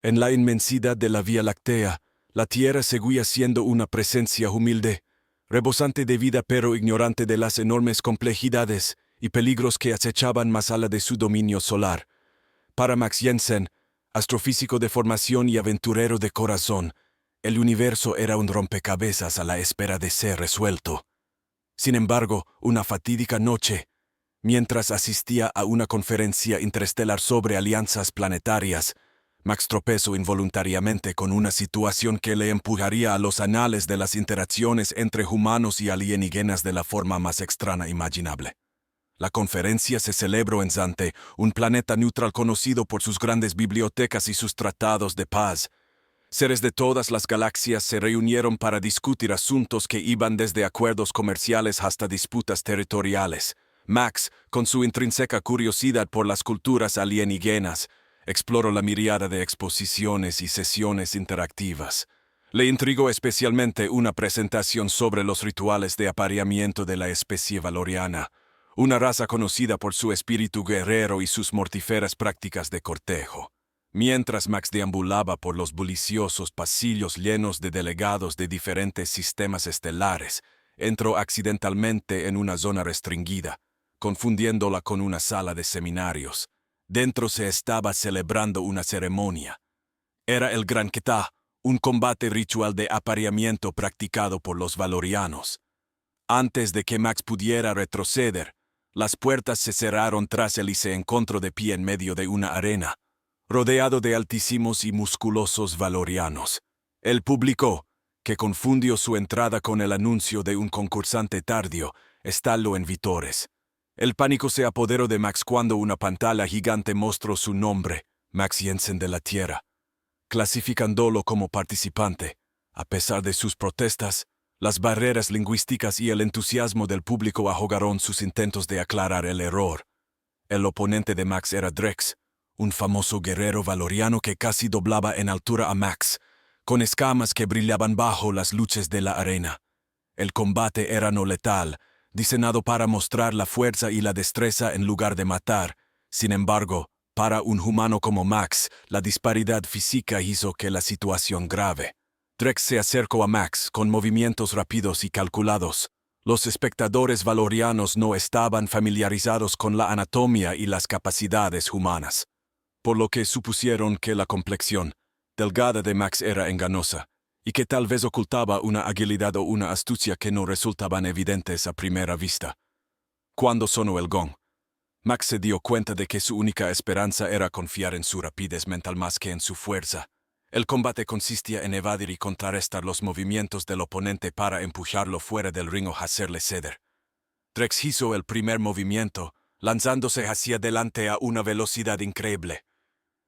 En la inmensidad de la Vía Láctea, la Tierra seguía siendo una presencia humilde, rebosante de vida pero ignorante de las enormes complejidades y peligros que acechaban más allá de su dominio solar. Para Max Jensen, astrofísico de formación y aventurero de corazón, el universo era un rompecabezas a la espera de ser resuelto. Sin embargo, una fatídica noche, mientras asistía a una conferencia interestelar sobre alianzas planetarias, Max tropezó involuntariamente con una situación que le empujaría a los anales de las interacciones entre humanos y alienígenas de la forma más extraña imaginable. La conferencia se celebró en Zante, un planeta neutral conocido por sus grandes bibliotecas y sus tratados de paz. Seres de todas las galaxias se reunieron para discutir asuntos que iban desde acuerdos comerciales hasta disputas territoriales. Max, con su intrínseca curiosidad por las culturas alienígenas, exploró la miríada de exposiciones y sesiones interactivas. Le intrigó especialmente una presentación sobre los rituales de apareamiento de la especie valoriana, una raza conocida por su espíritu guerrero y sus mortíferas prácticas de cortejo. Mientras Max deambulaba por los bulliciosos pasillos llenos de delegados de diferentes sistemas estelares, entró accidentalmente en una zona restringida, confundiéndola con una sala de seminarios. Dentro se estaba celebrando una ceremonia. Era el Gran Ketá, un combate ritual de apareamiento practicado por los valorianos. Antes de que Max pudiera retroceder, las puertas se cerraron tras él y se encontró de pie en medio de una arena, rodeado de altísimos y musculosos valorianos. El público, que confundió su entrada con el anuncio de un concursante tardío, estalló en vítores. El pánico se apoderó de Max cuando una pantalla gigante mostró su nombre, Max Jensen de la Tierra, clasificándolo como participante. A pesar de sus protestas, las barreras lingüísticas y el entusiasmo del público ahogaron sus intentos de aclarar el error. El oponente de Max era Drex, un famoso guerrero valoriano que casi doblaba en altura a Max, con escamas que brillaban bajo las luces de la arena. El combate era no letal, diseñado para mostrar la fuerza y la destreza en lugar de matar. Sin embargo, para un humano como Max, la disparidad física hizo que la situación grave. Drex se acercó a Max con movimientos rápidos y calculados. Los espectadores valorianos no estaban familiarizados con la anatomía y las capacidades humanas, por lo que supusieron que la complexión delgada de Max era engañosa, y que tal vez ocultaba una agilidad o una astucia que no resultaban evidentes a primera vista. Cuando sonó el gong, Max se dio cuenta de que su única esperanza era confiar en su rapidez mental más que en su fuerza. El combate consistía en evadir y contrarrestar los movimientos del oponente para empujarlo fuera del ring o hacerle ceder. Drex hizo el primer movimiento, lanzándose hacia adelante a una velocidad increíble.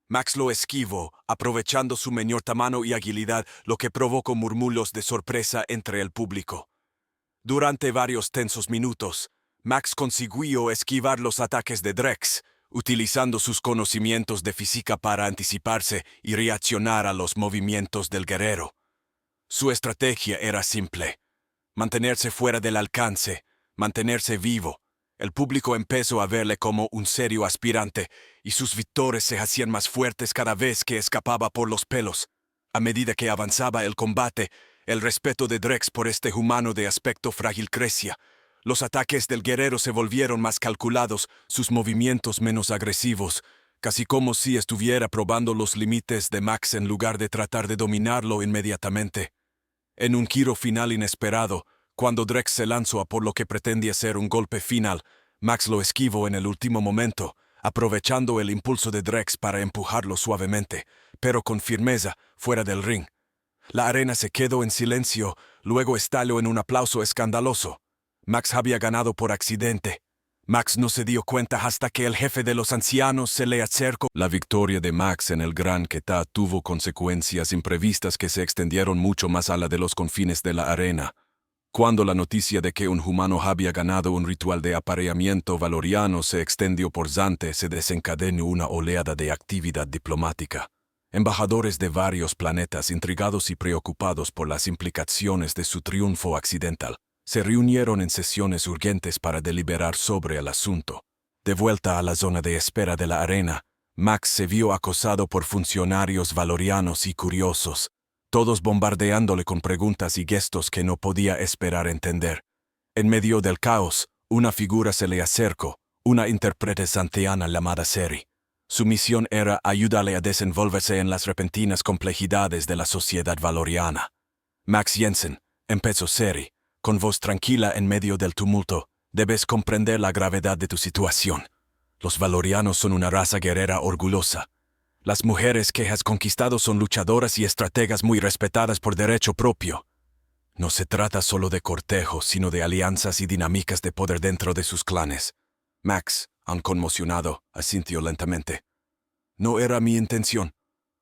Max lo esquivó, aprovechando su menor tamaño y agilidad, lo que provocó murmullos de sorpresa entre el público. Durante varios tensos minutos, Max consiguió esquivar los ataques de Drex, utilizando sus conocimientos de física para anticiparse y reaccionar a los movimientos del guerrero. Su estrategia era simple: mantenerse fuera del alcance, mantenerse vivo. El público empezó a verle como un serio aspirante, y sus victorias se hacían más fuertes cada vez que escapaba por los pelos. A medida que avanzaba el combate, el respeto de Drex por este humano de aspecto frágil crecía. Los ataques del guerrero se volvieron más calculados, sus movimientos menos agresivos, casi como si estuviera probando los límites de Max en lugar de tratar de dominarlo inmediatamente. En un giro final inesperado, cuando Drex se lanzó a por lo que pretendía ser un golpe final, Max lo esquivó en el último momento, aprovechando el impulso de Drex para empujarlo suavemente, pero con firmeza, fuera del ring. La arena se quedó en silencio, luego estalló en un aplauso escandaloso. Max había ganado por accidente. Max no se dio cuenta hasta que el jefe de los ancianos se le acercó. La victoria de Max en el Gran Ketá tuvo consecuencias imprevistas que se extendieron mucho más allá de los confines de la arena. Cuando la noticia de que un humano había ganado un ritual de apareamiento valoriano se extendió por Zante, se desencadenó una oleada de actividad diplomática. Embajadores de varios planetas, intrigados y preocupados por las implicaciones de su triunfo accidental, se reunieron en sesiones urgentes para deliberar sobre el asunto. De vuelta a la zona de espera de la arena, Max se vio acosado por funcionarios valorianos y curiosos, todos bombardeándole con preguntas y gestos que no podía esperar entender. En medio del caos, una figura se le acercó, una intérprete anciana llamada Seri. Su misión era ayudarle a desenvolverse en las repentinas complejidades de la sociedad valoriana. Max Jensen, empezó Seri, con voz tranquila en medio del tumulto, debes comprender la gravedad de tu situación. Los valorianos son una raza guerrera orgullosa. Las mujeres que has conquistado son luchadoras y estrategas muy respetadas por derecho propio. No se trata solo de cortejo, sino de alianzas y dinámicas de poder dentro de sus clanes. Max, aún conmocionado, asintió lentamente. No era mi intención.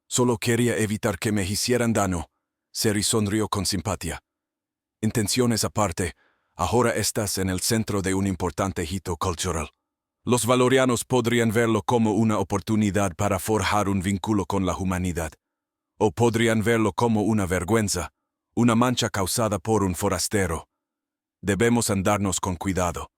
Solo quería evitar que me hicieran daño. Seri sonrió con simpatía. Intenciones aparte, ahora estás en el centro de un importante hito cultural. Los valorianos podrían verlo como una oportunidad para forjar un vínculo con la humanidad. O podrían verlo como una vergüenza, una mancha causada por un forastero. Debemos andarnos con cuidado.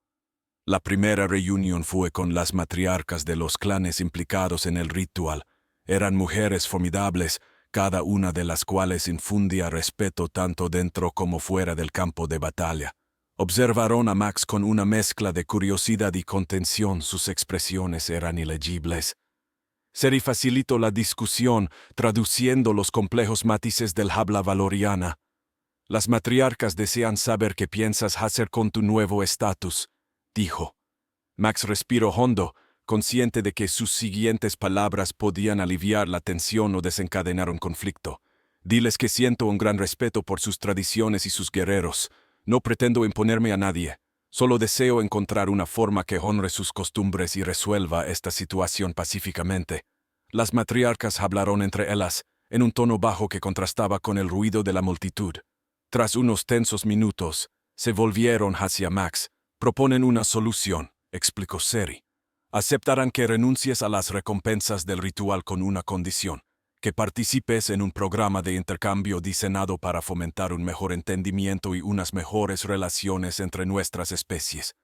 La primera reunión fue con las matriarcas de los clanes implicados en el ritual. Eran mujeres formidables, cada una de las cuales infundía respeto tanto dentro como fuera del campo de batalla. Observaron a Max con una mezcla de curiosidad y contención, sus expresiones eran ilegibles. Seri facilitó la discusión, traduciendo los complejos matices del habla valoriana. Las matriarcas desean saber qué piensas hacer con tu nuevo estatus, dijo. Max respiró hondo, consciente de que sus siguientes palabras podían aliviar la tensión o desencadenar un conflicto. Diles que siento un gran respeto por sus tradiciones y sus guerreros. No pretendo imponerme a nadie. Solo deseo encontrar una forma que honre sus costumbres y resuelva esta situación pacíficamente. Las matriarcas hablaron entre ellas, en un tono bajo que contrastaba con el ruido de la multitud. Tras unos tensos minutos, se volvieron hacia Max. Proponen una solución, explicó Seri. Aceptarán que renuncies a las recompensas del ritual con una condición, que participes en un programa de intercambio diseñado para fomentar un mejor entendimiento y unas mejores relaciones entre nuestras especies.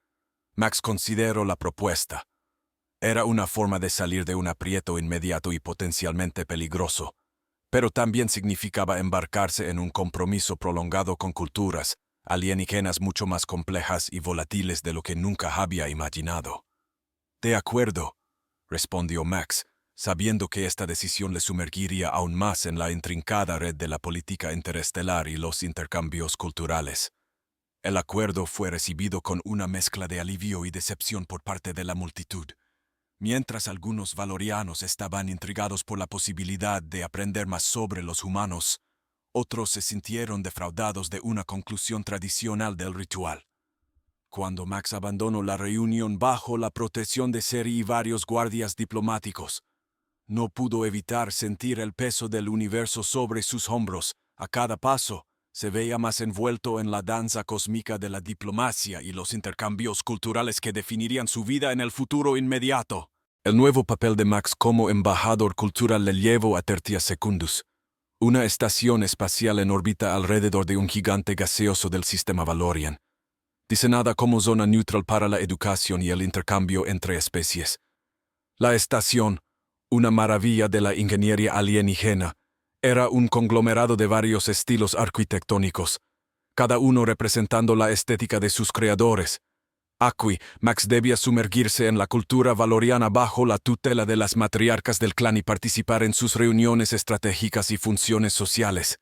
Max consideró la propuesta. Era una forma de salir de un aprieto inmediato y potencialmente peligroso, pero también significaba embarcarse en un compromiso prolongado con culturas alienígenas mucho más complejas y volátiles de lo que nunca había imaginado. De acuerdo, respondió Max, sabiendo que esta decisión le sumergiría aún más en la intrincada red de la política interestelar y los intercambios culturales. El acuerdo fue recibido con una mezcla de alivio y decepción por parte de la multitud. Mientras algunos valorianos estaban intrigados por la posibilidad de aprender más sobre los humanos, otros se sintieron defraudados de una conclusión tradicional del ritual. Cuando Max abandonó la reunión bajo la protección de Seri y varios guardias diplomáticos, no pudo evitar sentir el peso del universo sobre sus hombros. A cada paso, se veía más envuelto en la danza cósmica de la diplomacia y los intercambios culturales que definirían su vida en el futuro inmediato. El nuevo papel de Max como embajador cultural le llevó a Tertia Secundus, una estación espacial en órbita alrededor de un gigante gaseoso del sistema Valorian, diseñada como zona neutral para la educación y el intercambio entre especies. La estación, una maravilla de la ingeniería alienígena, era un conglomerado de varios estilos arquitectónicos, cada uno representando la estética de sus creadores. Aquí, Max debía sumergirse en la cultura valoriana bajo la tutela de las matriarcas del clan y participar en sus reuniones estratégicas y funciones sociales.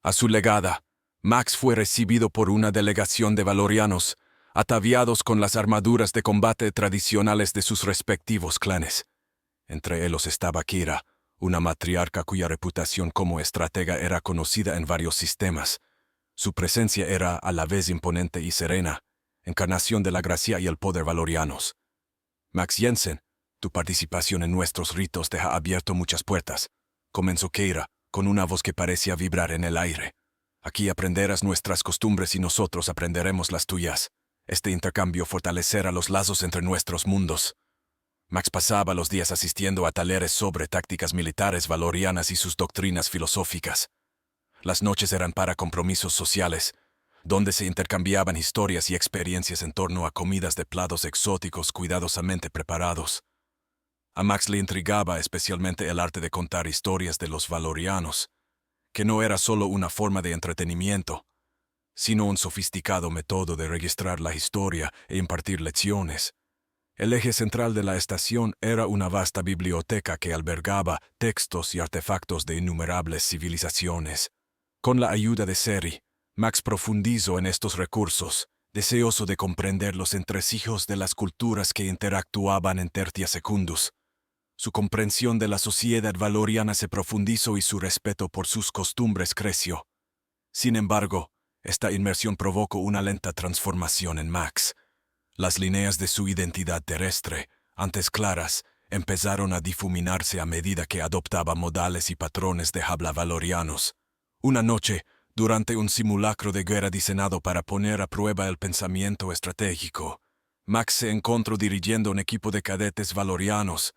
A su llegada, Max fue recibido por una delegación de valorianos, ataviados con las armaduras de combate tradicionales de sus respectivos clanes. Entre ellos estaba Kira, una matriarca cuya reputación como estratega era conocida en varios sistemas. Su presencia era a la vez imponente y serena, encarnación de la gracia y el poder valorianos. Max Jensen, tu participación en nuestros ritos te ha abierto muchas puertas, comenzó Keira, con una voz que parecía vibrar en el aire. Aquí aprenderás nuestras costumbres y nosotros aprenderemos las tuyas. Este intercambio fortalecerá los lazos entre nuestros mundos. Max pasaba los días asistiendo a talleres sobre tácticas militares valorianas y sus doctrinas filosóficas. Las noches eran para compromisos sociales, donde se intercambiaban historias y experiencias en torno a comidas de platos exóticos cuidadosamente preparados. A Max le intrigaba especialmente el arte de contar historias de los valorianos, que no era solo una forma de entretenimiento, sino un sofisticado método de registrar la historia e impartir lecciones. El eje central de la estación era una vasta biblioteca que albergaba textos y artefactos de innumerables civilizaciones. Con la ayuda de Seri, Max profundizó en estos recursos, deseoso de comprender los entresijos de las culturas que interactuaban en Tertia Secundus. Su comprensión de la sociedad valoriana se profundizó y su respeto por sus costumbres creció. Sin embargo, esta inmersión provocó una lenta transformación en Max. Las líneas de su identidad terrestre, antes claras, empezaron a difuminarse a medida que adoptaba modales y patrones de habla valorianos. Una noche, durante un simulacro de guerra diseñado para poner a prueba el pensamiento estratégico, Max se encontró dirigiendo un equipo de cadetes valorianos.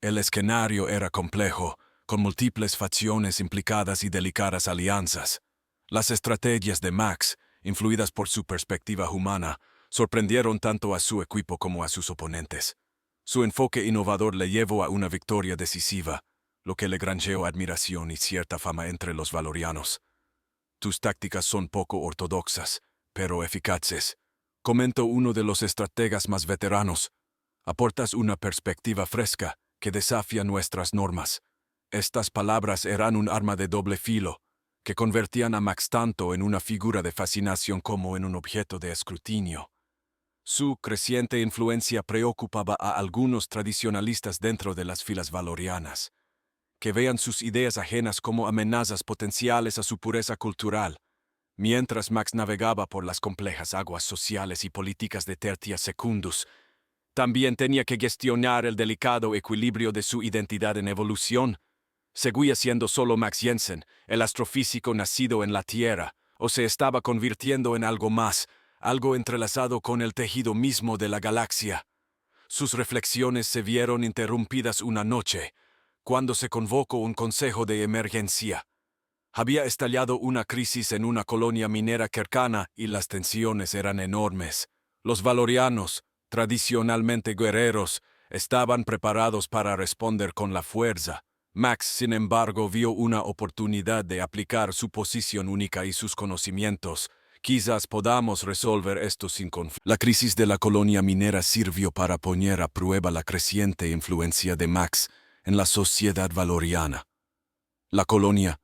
El escenario era complejo, con múltiples facciones implicadas y delicadas alianzas. Las estrategias de Max, influidas por su perspectiva humana, sorprendieron tanto a su equipo como a sus oponentes. Su enfoque innovador le llevó a una victoria decisiva, lo que le granjeó admiración y cierta fama entre los valorianos. «Tus tácticas son poco ortodoxas, pero eficaces», comentó uno de los estrategas más veteranos. «Aportas una perspectiva fresca que desafía nuestras normas». Estas palabras eran un arma de doble filo, que convertían a Max tanto en una figura de fascinación como en un objeto de escrutinio. Su creciente influencia preocupaba a algunos tradicionalistas dentro de las filas valorianas, que veían sus ideas ajenas como amenazas potenciales a su pureza cultural. Mientras Max navegaba por las complejas aguas sociales y políticas de Tertia Secundus, también tenía que gestionar el delicado equilibrio de su identidad en evolución. ¿Seguía siendo solo Max Jensen, el astrofísico nacido en la Tierra, o se estaba convirtiendo en algo más, algo entrelazado con el tejido mismo de la galaxia? Sus reflexiones se vieron interrumpidas una noche, cuando se convocó un consejo de emergencia. Había estallado una crisis en una colonia minera cercana y las tensiones eran enormes. Los valorianos, tradicionalmente guerreros, estaban preparados para responder con la fuerza. Max, sin embargo, vio una oportunidad de aplicar su posición única y sus conocimientos. «Quizás podamos resolver esto sin conflicto». La crisis de la colonia minera sirvió para poner a prueba la creciente influencia de Max en la sociedad valoriana. La colonia,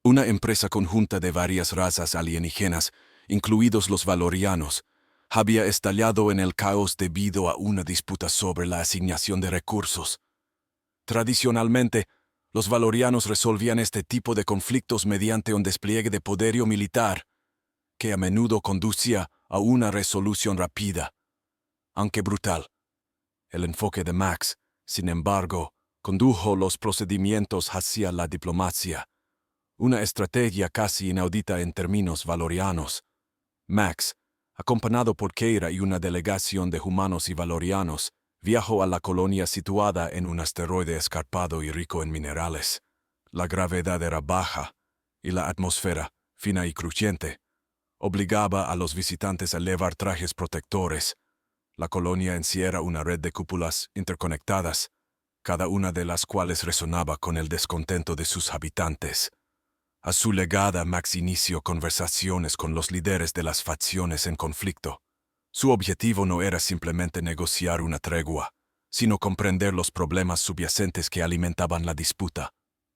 una empresa conjunta de varias razas alienígenas, incluidos los valorianos, había estallado en el caos debido a una disputa sobre la asignación de recursos. Tradicionalmente, los valorianos resolvían este tipo de conflictos mediante un despliegue de poderío militar, que a menudo conducía a una resolución rápida, aunque brutal. El enfoque de Max, sin embargo, condujo los procedimientos hacia la diplomacia, una estrategia casi inaudita en términos valorianos. Max, acompañado por Keira y una delegación de humanos y valorianos, viajó a la colonia situada en un asteroide escarpado y rico en minerales. La gravedad era baja, y la atmósfera, fina y crujiente, obligaba a los visitantes a llevar trajes protectores. La colonia en sí era una red de cúpulas interconectadas, cada una de las cuales resonaba con el descontento de sus habitantes. A su llegada, Max inició conversaciones con los líderes de las facciones en conflicto. Su objetivo no era simplemente negociar una tregua, sino comprender los problemas subyacentes que alimentaban la disputa.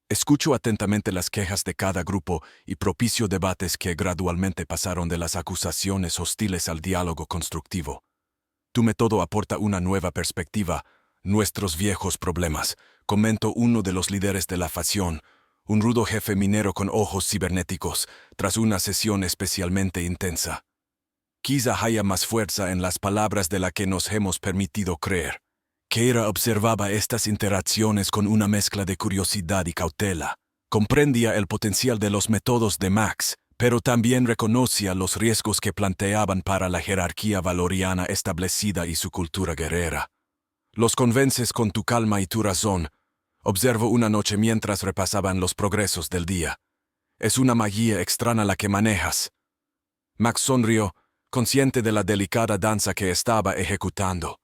Escuchó atentamente las quejas de cada grupo y propició debates que gradualmente pasaron de las acusaciones hostiles al diálogo constructivo. «Tu método aporta una nueva perspectiva, nuestros viejos problemas», comentó uno de los líderes de la facción, un rudo jefe minero con ojos cibernéticos, tras una sesión especialmente intensa. «Quizá haya más fuerza en las palabras de la que nos hemos permitido creer». Keira observaba estas interacciones con una mezcla de curiosidad y cautela. Comprendía el potencial de los métodos de Max, pero también reconocía los riesgos que planteaban para la jerarquía valoriana establecida y su cultura guerrera. «Los convences con tu calma y tu razón», observó una noche mientras repasaban los progresos del día. «Es una magia extraña la que manejas». Max sonrió, consciente de la delicada danza que estaba ejecutando.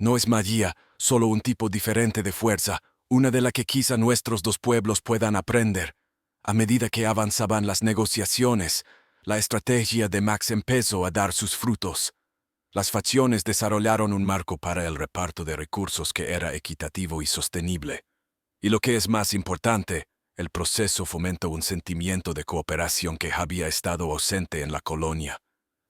«No es magia, solo un tipo diferente de fuerza, una de la que quizá nuestros dos pueblos puedan aprender. A medida que avanzaban las negociaciones, la estrategia de Max empezó a dar sus frutos. Las facciones desarrollaron un marco para el reparto de recursos que era equitativo y sostenible. Y lo que es más importante, el proceso fomentó un sentimiento de cooperación que había estado ausente en la colonia.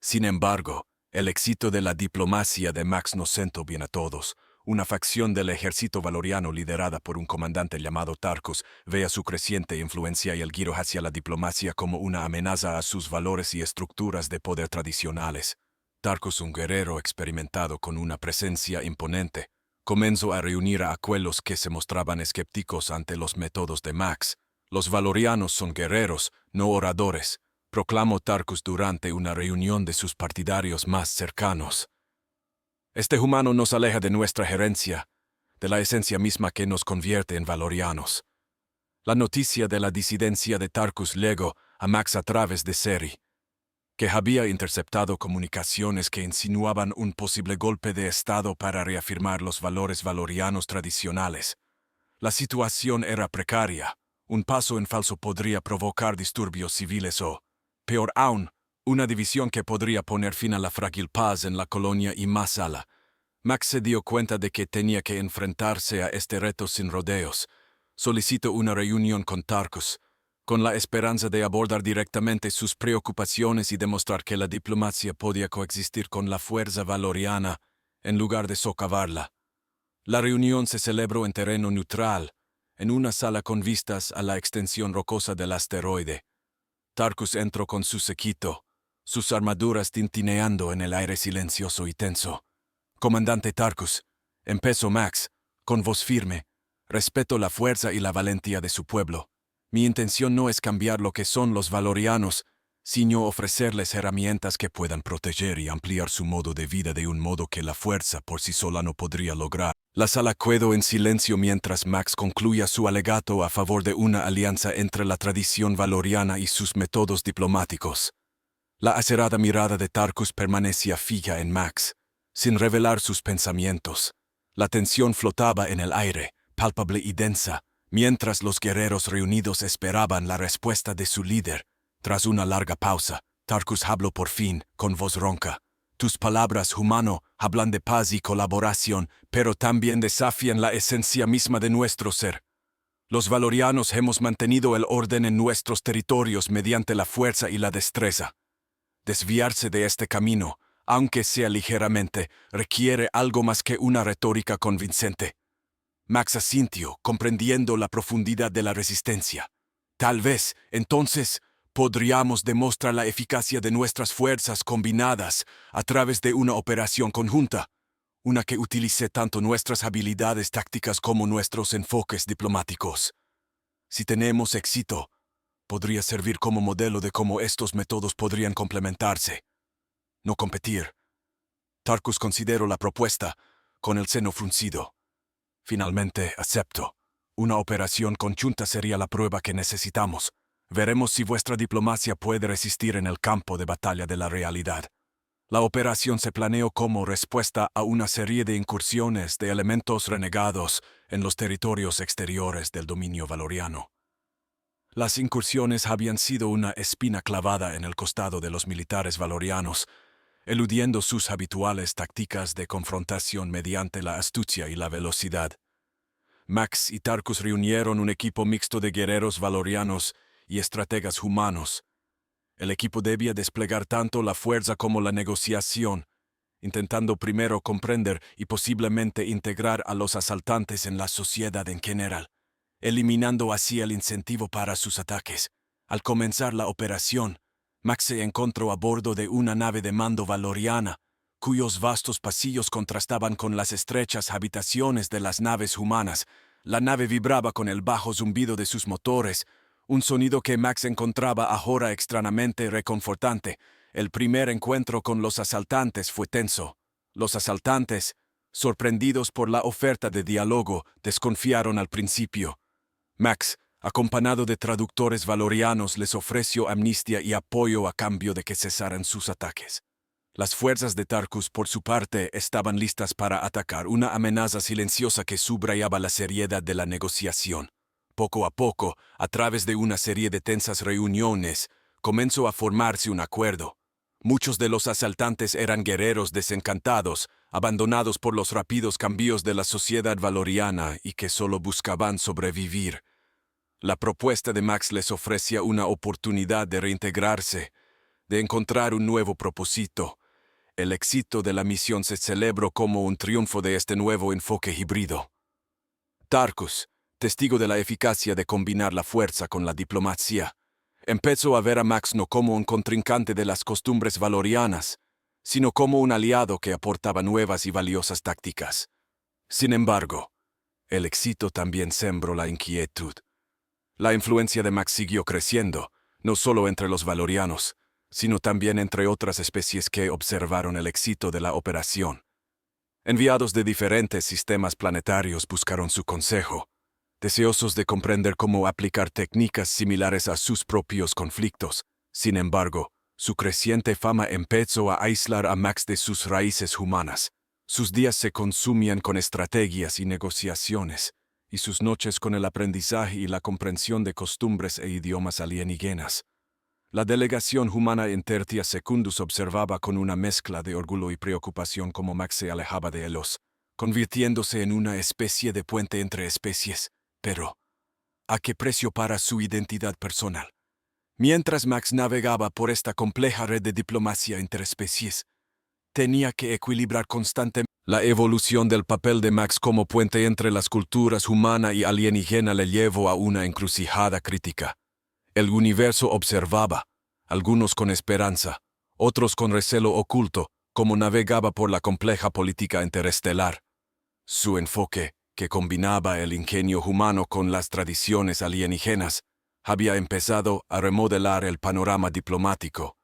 Sin embargo, el éxito de la diplomacia de Max nos sentó bien a todos. Una facción del ejército valoriano liderada por un comandante llamado Tarkus ve a su creciente influencia y el giro hacia la diplomacia como una amenaza a sus valores y estructuras de poder tradicionales. Tarkus, un guerrero experimentado con una presencia imponente, comenzó a reunir a aquellos que se mostraban escépticos ante los métodos de Max. Los valorianos son guerreros, no oradores, proclamó Tarkus durante una reunión de sus partidarios más cercanos. Este humano nos aleja de nuestra gerencia, de la esencia misma que nos convierte en valorianos. La noticia de la disidencia de Tarkus llegó a Max a través de Seri, que había interceptado comunicaciones que insinuaban un posible golpe de Estado para reafirmar los valores valorianos tradicionales. La situación era precaria. Un paso en falso podría provocar disturbios civiles o, peor aún, una división que podría poner fin a la frágil paz en la colonia y más allá. Max se dio cuenta de que tenía que enfrentarse a este reto sin rodeos. Solicitó una reunión con Tarkus, con la esperanza de abordar directamente sus preocupaciones y demostrar que la diplomacia podía coexistir con la fuerza valoriana en lugar de socavarla. La reunión se celebró en terreno neutral, en una sala con vistas a la extensión rocosa del asteroide. Tarkus entró con su séquito, sus armaduras tintineando en el aire silencioso y tenso. «Comandante Tarkus», empezó Max, con voz firme, «respeto la fuerza y la valentía de su pueblo. Mi intención no es cambiar lo que son los valorianos, sino ofrecerles herramientas que puedan proteger y ampliar su modo de vida de un modo que la fuerza por sí sola no podría lograr». La sala quedó en silencio mientras Max concluía su alegato a favor de una alianza entre la tradición valoriana y sus métodos diplomáticos. La acerada mirada de Tarkus permanecía fija en Max, sin revelar sus pensamientos. La tensión flotaba en el aire, palpable y densa, mientras los guerreros reunidos esperaban la respuesta de su líder. Tras una larga pausa, Tarkus habló por fin, con voz ronca. «Tus palabras, humano, hablan de paz y colaboración, pero también desafían la esencia misma de nuestro ser. Los valorianos hemos mantenido el orden en nuestros territorios mediante la fuerza y la destreza. Desviarse de este camino, aunque sea ligeramente, requiere algo más que una retórica convincente». Max asintió, comprendiendo la profundidad de la resistencia. «Tal vez, entonces, podríamos demostrar la eficacia de nuestras fuerzas combinadas a través de una operación conjunta, una que utilice tanto nuestras habilidades tácticas como nuestros enfoques diplomáticos. Si tenemos éxito, podría servir como modelo de cómo estos métodos podrían complementarse, no competir». Tarkus consideró la propuesta, con el seno fruncido. «Finalmente, acepto. Una operación conjunta sería la prueba que necesitamos. Veremos si vuestra diplomacia puede resistir en el campo de batalla de la realidad». La operación se planeó como respuesta a una serie de incursiones de elementos renegados en los territorios exteriores del dominio valoriano. Las incursiones habían sido una espina clavada en el costado de los militares valorianos, eludiendo sus habituales tácticas de confrontación mediante la astucia y la velocidad. Max y Tarkus reunieron un equipo mixto de guerreros valorianos y estrategas humanos. El equipo debía desplegar tanto la fuerza como la negociación, intentando primero comprender y posiblemente integrar a los asaltantes en la sociedad en general, eliminando así el incentivo para sus ataques. Al comenzar la operación, Max se encontró a bordo de una nave de mando valoriana, cuyos vastos pasillos contrastaban con las estrechas habitaciones de las naves humanas. La nave vibraba con el bajo zumbido de sus motores, un sonido que Max encontraba ahora extrañamente reconfortante. El primer encuentro con los asaltantes fue tenso. Los asaltantes, sorprendidos por la oferta de diálogo, desconfiaron al principio. Max, acompañado de traductores valorianos, les ofreció amnistía y apoyo a cambio de que cesaran sus ataques. Las fuerzas de Tarkus, por su parte, estaban listas para atacar, una amenaza silenciosa que subrayaba la seriedad de la negociación. Poco a poco, a través de una serie de tensas reuniones, comenzó a formarse un acuerdo. Muchos de los asaltantes eran guerreros desencantados, abandonados por los rápidos cambios de la sociedad valoriana y que solo buscaban sobrevivir. La propuesta de Max les ofrecía una oportunidad de reintegrarse, de encontrar un nuevo propósito. El éxito de la misión se celebró como un triunfo de este nuevo enfoque híbrido. Tarkus, testigo de la eficacia de combinar la fuerza con la diplomacia, empezó a ver a Max no como un contrincante de las costumbres valorianas, sino como un aliado que aportaba nuevas y valiosas tácticas. Sin embargo, el éxito también sembró la inquietud. La influencia de Max siguió creciendo, no solo entre los valorianos, sino también entre otras especies que observaron el éxito de la operación. Enviados de diferentes sistemas planetarios buscaron su consejo, deseosos de comprender cómo aplicar técnicas similares a sus propios conflictos. Sin embargo, su creciente fama empezó a aislar a Max de sus raíces humanas. Sus días se consumían con estrategias y negociaciones, y sus noches con el aprendizaje y la comprensión de costumbres e idiomas alienígenas. La delegación humana en Tertia Secundus observaba con una mezcla de orgullo y preocupación cómo Max se alejaba de ellos, convirtiéndose en una especie de puente entre especies. Pero, ¿a qué precio para su identidad personal? Mientras Max navegaba por esta compleja red de diplomacia interespecies, tenía que equilibrar constantemente. La evolución del papel de Max como puente entre las culturas humana y alienígena le llevó a una encrucijada crítica. El universo observaba, algunos con esperanza, otros con recelo oculto, cómo navegaba por la compleja política interestelar. Su enfoque, que combinaba el ingenio humano con las tradiciones alienígenas, había empezado a remodelar el panorama diplomático.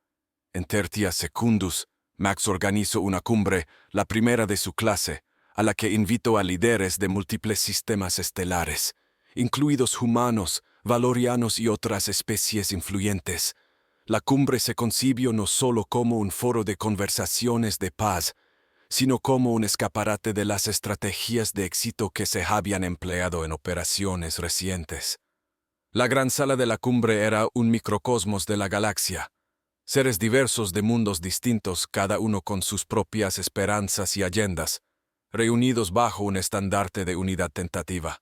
En Tertia Secundus, Max organizó una cumbre, la primera de su clase, a la que invitó a líderes de múltiples sistemas estelares, incluidos humanos, valorianos y otras especies influyentes. La cumbre se concibió no solo como un foro de conversaciones de paz, sino como un escaparate de las estrategias de éxito que se habían empleado en operaciones recientes. La gran sala de la cumbre era un microcosmos de la galaxia. Seres diversos de mundos distintos, cada uno con sus propias esperanzas y agendas, reunidos bajo un estandarte de unidad tentativa.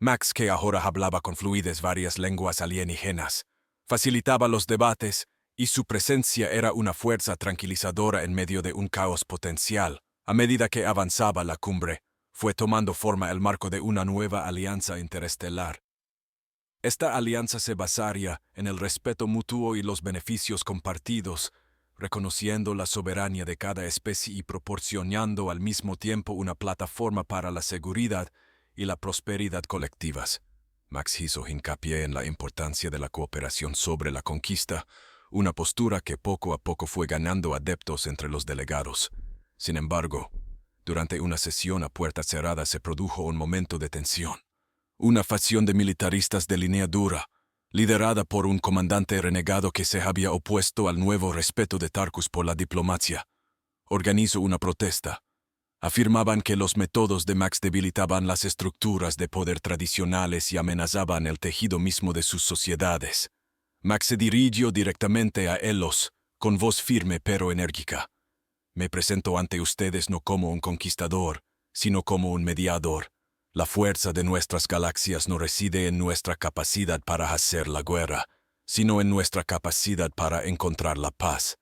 Max, que ahora hablaba con fluidez varias lenguas alienígenas, facilitaba los debates, y su presencia era una fuerza tranquilizadora en medio de un caos potencial. A medida que avanzaba la cumbre, fue tomando forma el marco de una nueva alianza interestelar. Esta alianza se basaría en el respeto mutuo y los beneficios compartidos, reconociendo la soberanía de cada especie y proporcionando al mismo tiempo una plataforma para la seguridad y la prosperidad colectivas. Max hizo hincapié en la importancia de la cooperación sobre la conquista, una postura que poco a poco fue ganando adeptos entre los delegados. Sin embargo, durante una sesión a puerta cerrada se produjo un momento de tensión. Una facción de militaristas de línea dura, liderada por un comandante renegado que se había opuesto al nuevo respeto de Tarkus por la diplomacia, organizó una protesta. Afirmaban que los métodos de Max debilitaban las estructuras de poder tradicionales y amenazaban el tejido mismo de sus sociedades. Max se dirigió directamente a ellos, con voz firme pero enérgica. Me presento ante ustedes no como un conquistador, sino como un mediador. La fuerza de nuestras galaxias no reside en nuestra capacidad para hacer la guerra, sino en nuestra capacidad para encontrar la paz.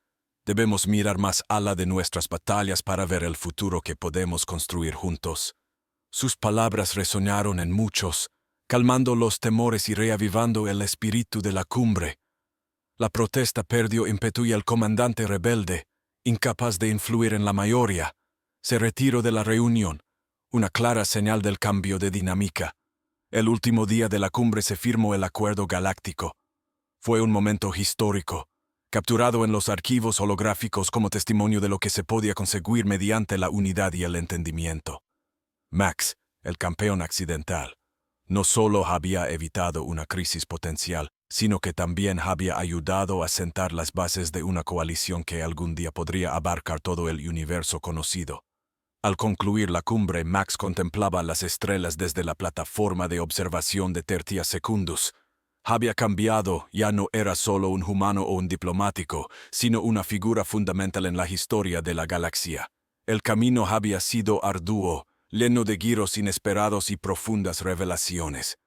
Debemos mirar más allá de nuestras batallas para ver el futuro que podemos construir juntos. Sus palabras resonaron en muchos, calmando los temores y reavivando el espíritu de la cumbre. La protesta perdió ímpetu y el comandante rebelde, incapaz de influir en la mayoría, se retiró de la reunión, una clara señal del cambio de dinámica. El último día de la cumbre se firmó el Acuerdo Galáctico. Fue un momento histórico, capturado en los archivos holográficos como testimonio de lo que se podía conseguir mediante la unidad y el entendimiento. Max, el campeón accidental, no solo había evitado una crisis potencial, sino que también había ayudado a sentar las bases de una coalición que algún día podría abarcar todo el universo conocido. Al concluir la cumbre, Max contemplaba las estrellas desde la plataforma de observación de Tertia Secundus. Había cambiado, ya no era solo un humano o un diplomático, sino una figura fundamental en la historia de la galaxia. El camino había sido arduo, lleno de giros inesperados y profundas revelaciones.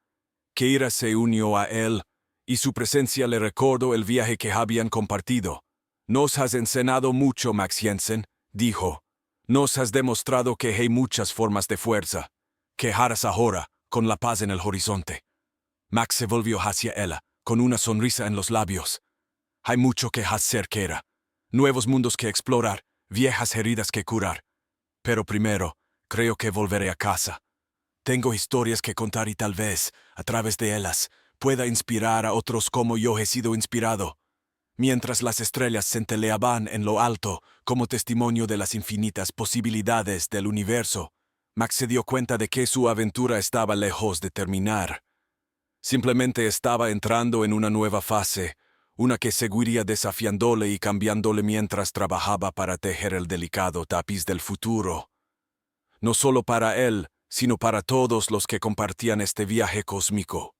Keira se unió a él, y su presencia le recordó el viaje que habían compartido. «Nos has enseñado mucho, Max Jensen», dijo. «Nos has demostrado que hay muchas formas de fuerza. Que harás ahora, con la paz en el horizonte». Max se volvió hacia ella, con una sonrisa en los labios. «Hay mucho que hacer, Keira. Nuevos mundos que explorar, viejas heridas que curar. Pero primero, creo que volveré a casa. Tengo historias que contar y tal vez, a través de ellas, pueda inspirar a otros como yo he sido inspirado». Mientras las estrellas centelleaban en lo alto, como testimonio de las infinitas posibilidades del universo, Max se dio cuenta de que su aventura estaba lejos de terminar. Simplemente estaba entrando en una nueva fase, una que seguiría desafiándole y cambiándole mientras trabajaba para tejer el delicado tapiz del futuro. No solo para él, sino para todos los que compartían este viaje cósmico.